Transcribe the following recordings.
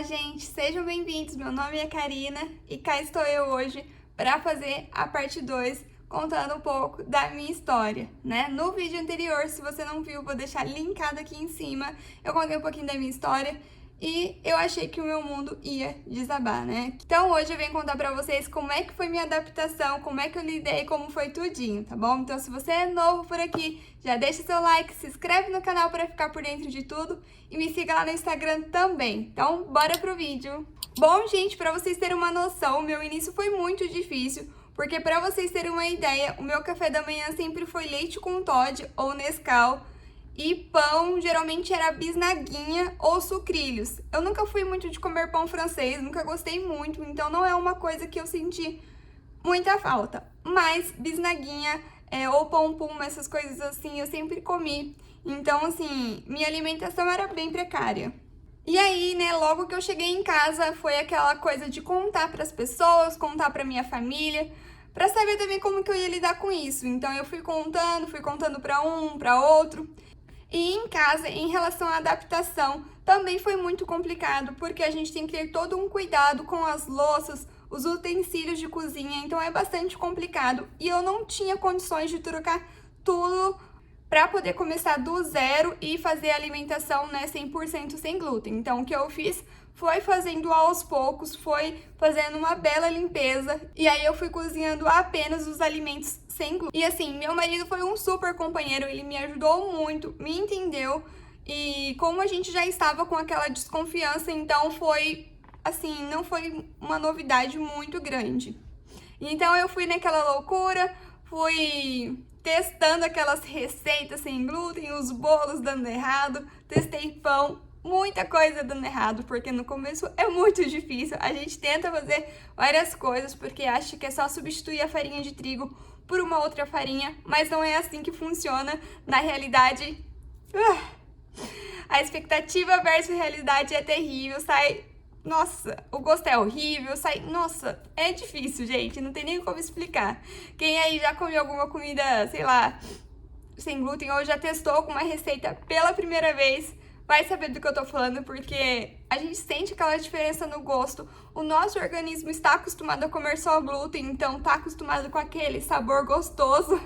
gente, sejam bem-vindos. Meu nome é Karina e cá estou eu hoje para fazer a parte 2, contando um pouco da minha história, né? No vídeo anterior, se você não viu, vou deixar linkado aqui em cima. Eu contei um pouquinho da minha história e eu achei que o meu mundo ia desabar, né? Então hoje eu venho contar pra vocês como é que foi minha adaptação, como é que eu lidei, como foi tudinho, tá bom? Então se você é novo por aqui, já deixa seu like, se inscreve no canal pra ficar por dentro de tudo e me siga lá no Instagram também. Então bora pro vídeo! Bom, gente, pra vocês terem uma noção, o meu início foi muito difícil, porque pra vocês terem uma ideia, o meu café da manhã sempre foi leite com Toddy ou Nescau, e pão geralmente era bisnaguinha ou sucrilhos. Eu nunca fui muito de comer pão francês, nunca gostei muito, então não é uma coisa que eu senti muita falta. Mas bisnaguinha ou pão pum, essas coisas assim, eu sempre comi. Então, assim, minha alimentação era bem precária. E aí, né, logo que eu cheguei em casa, foi aquela coisa de contar para as pessoas, contar para minha família, para saber também como que eu ia lidar com isso. Então, eu fui contando para um, para outro. E em casa, em relação à adaptação, também foi muito complicado, porque a gente tem que ter todo um cuidado com as louças, os utensílios de cozinha, então é bastante complicado. E eu não tinha condições de trocar tudo para poder começar do zero e fazer a alimentação, né, 100% sem glúten. Então, o que eu fiz foi fazendo aos poucos, foi fazendo uma bela limpeza, e aí eu fui cozinhando apenas os alimentos sem glúten. E assim, meu marido foi um super companheiro, ele me ajudou muito, me entendeu, e como a gente já estava com aquela desconfiança, então foi, assim, não foi uma novidade muito grande. Então eu fui naquela loucura, fui testando aquelas receitas sem glúten, os bolos dando errado, testei pão, muita coisa dando errado, porque no começo é muito difícil. A gente tenta fazer várias coisas, porque acha que é só substituir a farinha de trigo por uma outra farinha, mas não é assim que funciona. Na realidade, a expectativa versus realidade é terrível, sai... Nossa, o gosto é horrível, sai... Nossa, é difícil, gente, não tem nem como explicar. Quem aí já comeu alguma comida, sei lá, sem glúten ou já testou alguma receita pela primeira vez, vai saber do que eu tô falando, porque a gente sente aquela diferença no gosto. O nosso organismo está acostumado a comer só glúten, então tá acostumado com aquele sabor gostoso.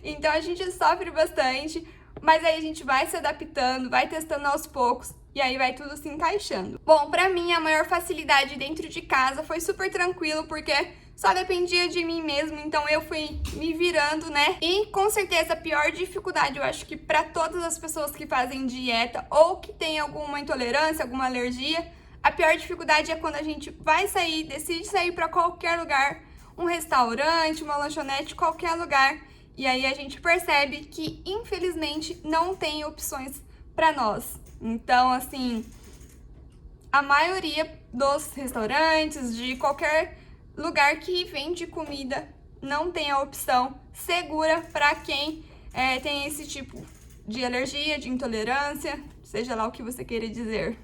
Então a gente sofre bastante, mas aí a gente vai se adaptando, vai testando aos poucos e aí vai tudo se encaixando. Bom, pra mim a maior facilidade dentro de casa foi super tranquilo, porque só dependia de mim mesmo, então eu fui me virando, né? E com certeza a pior dificuldade, eu acho que para todas as pessoas que fazem dieta ou que tem alguma intolerância, alguma alergia, a pior dificuldade é quando a gente vai sair, decide sair para qualquer lugar, um restaurante, uma lanchonete, qualquer lugar, e aí a gente percebe que infelizmente não tem opções para nós. Então, assim, a maioria dos restaurantes, de qualquer lugar que vende comida, não tem a opção segura para quem tem esse tipo de alergia, de intolerância, seja lá o que você queira dizer.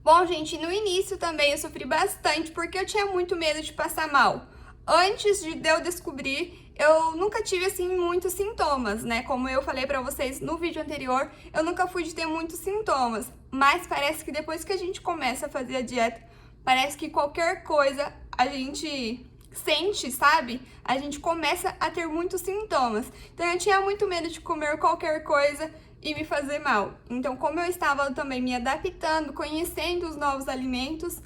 Bom, gente, no início também eu sofri bastante porque eu tinha muito medo de passar mal. Antes de eu descobrir, eu nunca tive, assim, muitos sintomas, né? Como eu falei pra vocês no vídeo anterior, eu nunca fui de ter muitos sintomas. Mas parece que depois que a gente começa a fazer a dieta, parece que qualquer coisa a gente sente, sabe? A gente começa a ter muitos sintomas. Então eu tinha muito medo de comer qualquer coisa e me fazer mal. Então, como eu estava também me adaptando, conhecendo os novos alimentos,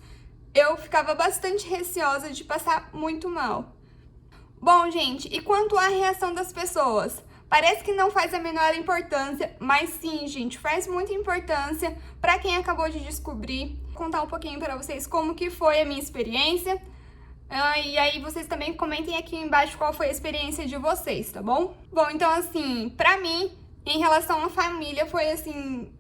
eu ficava bastante receosa de passar muito mal. Bom, gente, e quanto à reação das pessoas? Parece que não faz a menor importância, mas sim, gente, faz muita importância para quem acabou de descobrir. Vou contar um pouquinho para vocês como que foi a minha experiência. E aí vocês também comentem aqui embaixo qual foi a experiência de vocês, tá bom? Bom, então assim, pra mim, em relação à família, foi assim,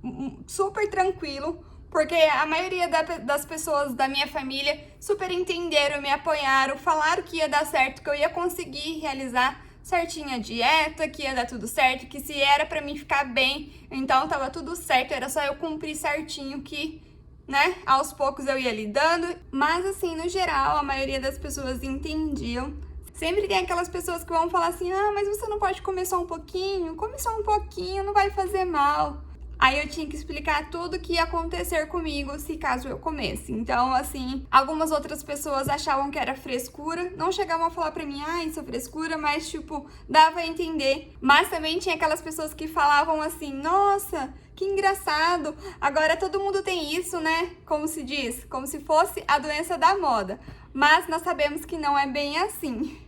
super tranquilo, porque a maioria das pessoas da minha família super entenderam, me apoiaram, falaram que ia dar certo, que eu ia conseguir realizar certinho a dieta, que ia dar tudo certo, que se era pra mim ficar bem, então tava tudo certo, era só eu cumprir certinho que, né, aos poucos eu ia lidando. Mas assim, no geral, a maioria das pessoas entendiam. Sempre tem aquelas pessoas que vão falar assim, ah, mas você não pode comer só um pouquinho? Come só um pouquinho, não vai fazer mal. Aí eu tinha que explicar tudo que ia acontecer comigo se caso eu comesse. Então, assim, algumas outras pessoas achavam que era frescura. Não chegavam a falar pra mim, isso é frescura, mas, tipo, dava a entender. Mas também tinha aquelas pessoas que falavam assim, nossa, que engraçado, agora todo mundo tem isso, né? Como se diz, como se fosse a doença da moda. Mas nós sabemos que não é bem assim.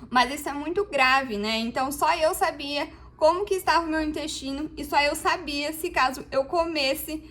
Mas isso é muito grave, né? Então só eu sabia como que estava o meu intestino e só eu sabia se caso eu comesse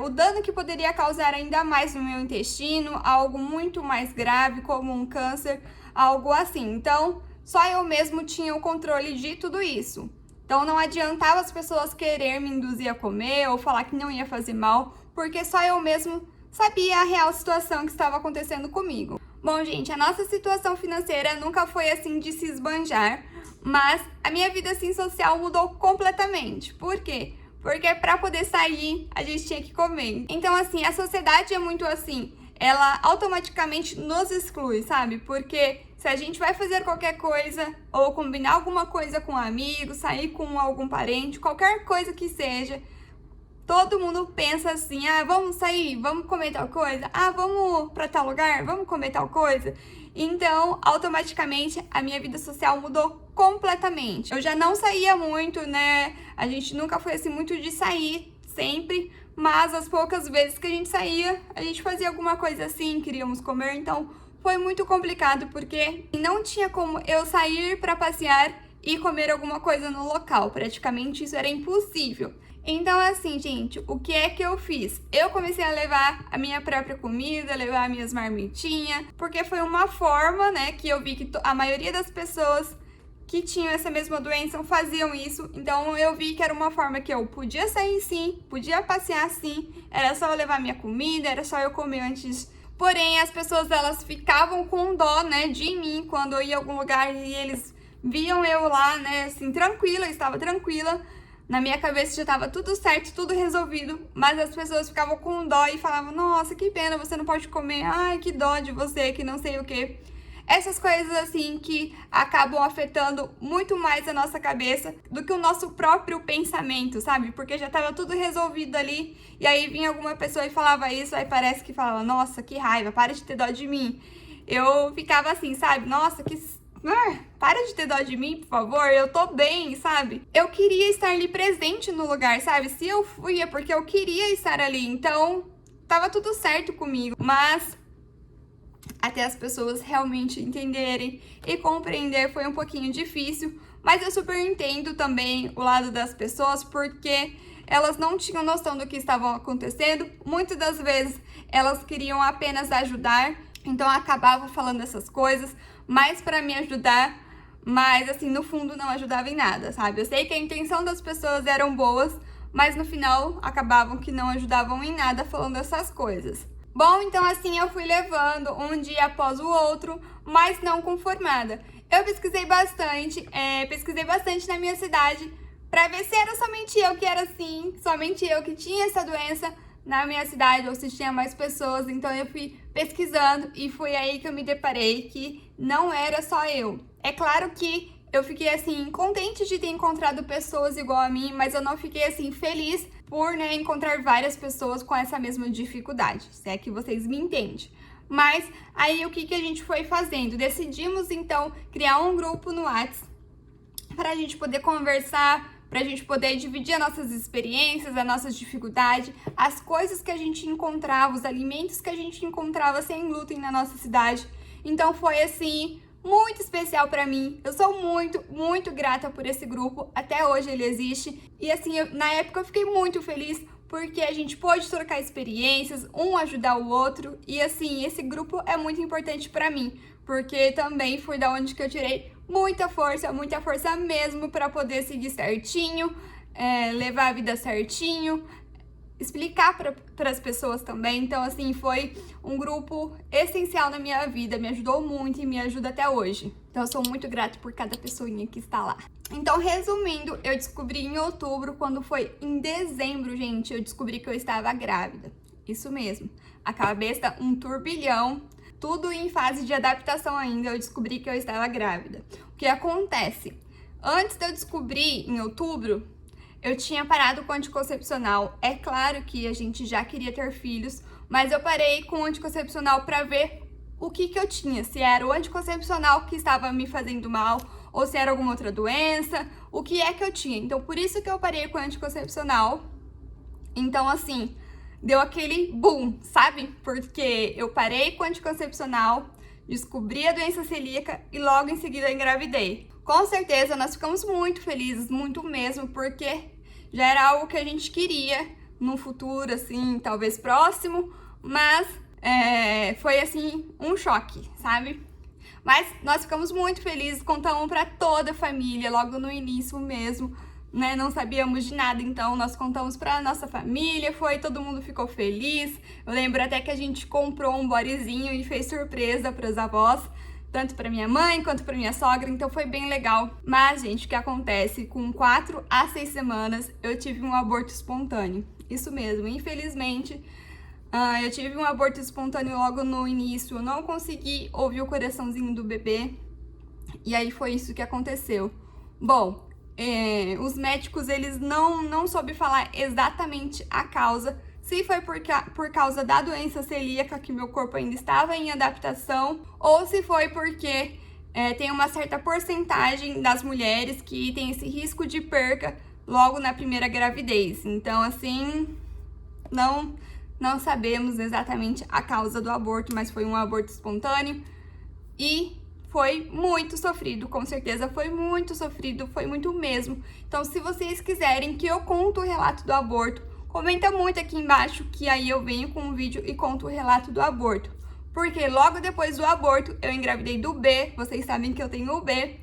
o dano que poderia causar ainda mais no meu intestino, algo muito mais grave como um câncer, algo assim. Então só eu mesmo tinha o controle de tudo isso. Então não adiantava as pessoas querer me induzir a comer ou falar que não ia fazer mal, porque só eu mesmo sabia a real situação que estava acontecendo comigo. Bom, gente, a nossa situação financeira nunca foi assim de se esbanjar, mas a minha vida assim social mudou completamente. Por quê? Porque para poder sair, a gente tinha que comer. Então, assim, a sociedade é muito assim, ela automaticamente nos exclui, sabe? Porque se a gente vai fazer qualquer coisa ou combinar alguma coisa com um amigo, sair com algum parente, qualquer coisa que seja, todo mundo pensa assim, vamos sair, vamos comer tal coisa, vamos pra tal lugar, vamos comer tal coisa. Então, automaticamente, a minha vida social mudou completamente. Eu já não saía muito, né? A gente nunca foi assim muito de sair sempre, mas as poucas vezes que a gente saía, a gente fazia alguma coisa assim, queríamos comer, então foi muito complicado porque não tinha como eu sair pra passear e comer alguma coisa no local. Praticamente isso era impossível. Então, assim, gente, o que é que eu fiz? Eu comecei a levar a minha própria comida, levar minhas marmitinhas, porque foi uma forma, né, que eu vi que a maioria das pessoas que tinham essa mesma doença faziam isso. Então, eu vi que era uma forma que eu podia sair sim, podia passear sim, era só eu levar minha comida, era só eu comer antes. Porém, as pessoas, elas ficavam com dó, né, de mim quando eu ia a algum lugar e eles viam eu lá, né, assim, tranquila, eu estava tranquila. Na minha cabeça já estava tudo certo, tudo resolvido, mas as pessoas ficavam com dó e falavam, nossa, que pena, você não pode comer, ai, que dó de você, que não sei o quê. Essas coisas assim que acabam afetando muito mais a nossa cabeça do que o nosso próprio pensamento, sabe? Porque já estava tudo resolvido ali, e aí vinha alguma pessoa e falava isso, aí parece que falava, nossa, que raiva, para de ter dó de mim. Eu ficava assim, sabe? Nossa, para de ter dó de mim, por favor, eu tô bem, sabe? Eu queria estar ali presente no lugar, sabe? Se eu fui é porque eu queria estar ali, então tava tudo certo comigo. Mas até as pessoas realmente entenderem e compreender foi um pouquinho difícil, mas eu super entendo também o lado das pessoas, porque elas não tinham noção do que estava acontecendo. Muitas das vezes elas queriam apenas ajudar, então acabavam falando essas coisas, mais para me ajudar, mas assim, no fundo não ajudava em nada, sabe? Eu sei que a intenção das pessoas eram boas, mas no final acabavam que não ajudavam em nada falando essas coisas. Bom, então assim eu fui levando um dia após o outro, mas não conformada. Eu pesquisei bastante na minha cidade, pra ver se era somente eu que era assim, somente eu que tinha essa doença na minha cidade, ou se tinha mais pessoas. Então eu fui pesquisando e foi aí que eu me deparei que não era só eu. É claro que eu fiquei assim contente de ter encontrado pessoas igual a mim, mas eu não fiquei assim feliz por, né, encontrar várias pessoas com essa mesma dificuldade, se é que vocês me entendem. Mas aí o que a gente foi fazendo? Decidimos então criar um grupo no WhatsApp para a gente poder conversar, para a gente poder dividir as nossas experiências, as nossas dificuldades, as coisas que a gente encontrava, os alimentos que a gente encontrava sem glúten na nossa cidade. Então foi assim muito especial para mim. Eu sou muito, muito grata por esse grupo. Até hoje ele existe. E assim, na época eu fiquei muito feliz porque a gente pôde trocar experiências, um ajudar o outro. E assim, esse grupo é muito importante para mim, porque também foi da onde que eu tirei muita força mesmo para poder seguir certinho, levar a vida certinho, explicar para as pessoas também. Então, assim, foi um grupo essencial na minha vida, me ajudou muito e me ajuda até hoje. Então, eu sou muito grata por cada pessoinha que está lá. Então, resumindo, eu descobri em outubro, quando foi em dezembro, gente, eu descobri que eu estava grávida. Isso mesmo, a cabeça um turbilhão, tudo em fase de adaptação ainda, eu descobri que eu estava grávida. O que acontece? Antes de eu descobrir, em outubro, eu tinha parado com o anticoncepcional. É claro que a gente já queria ter filhos, mas eu parei com o anticoncepcional para ver o que eu tinha, se era o anticoncepcional que estava me fazendo mal ou se era alguma outra doença, o que é que eu tinha. Então, por isso que eu parei com o anticoncepcional. Então, assim, deu aquele boom, sabe? Porque eu parei com o anticoncepcional, descobri a doença celíaca e logo em seguida engravidei. Com certeza, nós ficamos muito felizes, muito mesmo, porque já era algo que a gente queria num futuro, assim, talvez próximo, mas foi, assim, um choque, sabe? Mas nós ficamos muito felizes, contamos para toda a família, logo no início mesmo, né? Não sabíamos de nada, então nós contamos para nossa família, todo mundo ficou feliz. Eu lembro até que a gente comprou um bodyzinho e fez surpresa para os avós, tanto para minha mãe quanto para minha sogra, então foi bem legal. Mas, gente, o que acontece? Com 4 a 6 semanas eu tive um aborto espontâneo. Isso mesmo, infelizmente, eu tive um aborto espontâneo logo no início, eu não consegui ouvir o coraçãozinho do bebê, e aí foi isso que aconteceu. Bom, os médicos, eles não soube falar exatamente a causa, se foi por causa da doença celíaca, que meu corpo ainda estava em adaptação, ou se foi porque tem uma certa porcentagem das mulheres que tem esse risco de perca logo na primeira gravidez. Então, assim, não sabemos exatamente a causa do aborto, mas foi um aborto espontâneo e foi muito sofrido, com certeza foi muito sofrido, foi muito mesmo. Então, se vocês quiserem que eu conte o relato do aborto, comenta muito aqui embaixo que aí eu venho com um vídeo e conto o relato do aborto. Porque logo depois do aborto eu engravidei do B, vocês sabem que eu tenho o B,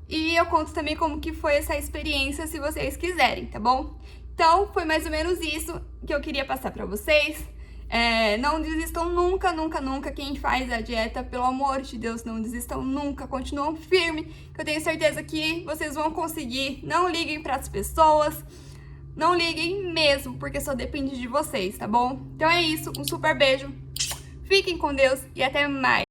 e eu conto também como que foi essa experiência, se vocês quiserem, tá bom? Então, foi mais ou menos isso que eu queria passar pra vocês. Não desistam nunca, nunca, nunca. Quem faz a dieta, pelo amor de Deus, não desistam nunca. Continuam firme, que eu tenho certeza que vocês vão conseguir. Não liguem para as pessoas, não liguem mesmo, porque só depende de vocês, tá bom? Então é isso, um super beijo, fiquem com Deus e até mais.